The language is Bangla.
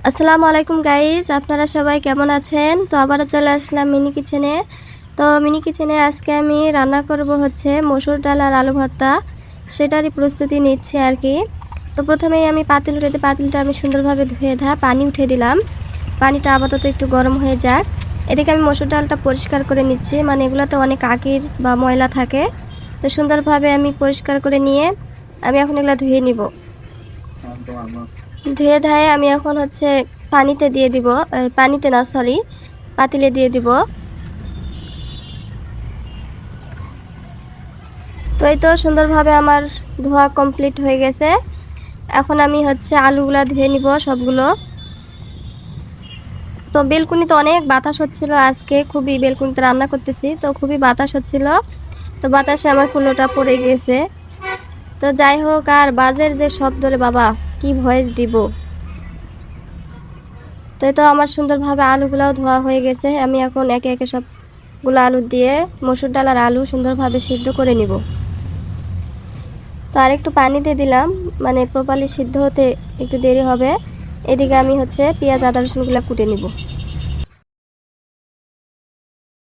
আসসালামু আলাইকুম গাইস, আপনারা সবাই কেমন আছেন? তো আবারও চলে আসলাম মিনি কিচেনে। তো মিনি কিচেনে আজকে আমি রান্না করব হচ্ছে মসুর ডাল আর আলু ভর্তা। সেটারই প্রস্তুতি নিচ্ছি আর কি। তো প্রথমেই আমি পাতিলটা আমি সুন্দরভাবে ধুয়ে পানি উঠে দিলাম। পানিটা আপাতত একটু গরম হয়ে যাক। এদিকে আমি মসুর ডালটা পরিষ্কার করে নিচ্ছি, মানে এগুলোতে অনেক আঁকির বা ময়লা থাকে। তো সুন্দরভাবে আমি পরিষ্কার করে নিয়ে আমি এখন এগুলো ধুয়ে নিব। ধুয়ে ধায়ে আমি এখন হচ্ছে পানিতে দিয়ে দিব, পানিতে না সরি পাতিলে দিয়ে দিব। তো এই তো সুন্দরভাবে আমার ধোয়া কমপ্লিট হয়ে গেছে। এখন আমি হচ্ছে আলুগুলা ধুয়ে নিব সবগুলো। তো বেলকুনিতে অনেক বাতাস হচ্ছিল, আজকে খুবই বেলকুনিতে রান্না করতেছি তো খুবই বাতাস হচ্ছিল। তো বাতাসে আমার কুলোটা পড়ে গেছে। তো যাই হোক, আর বাজের যে শব্দ রে বাবা, কি ভয়েস দিব। তো এই তো আমার সুন্দরভাবে আলুগুলাও ধোয়া হয়ে গেছে। আমি এখন একে একে সবগুলো আলু দিয়ে মসুর ডাল আর আলু সুন্দরভাবে সিদ্ধ করে নিব। তো আর একটু পানি দিয়ে দিলাম, মানে প্রপারলি সিদ্ধ হতে একটু দেরি হবে। এদিকে আমি হচ্ছে পেঁয়াজ আদা রসুনগুলো কুটে নিব।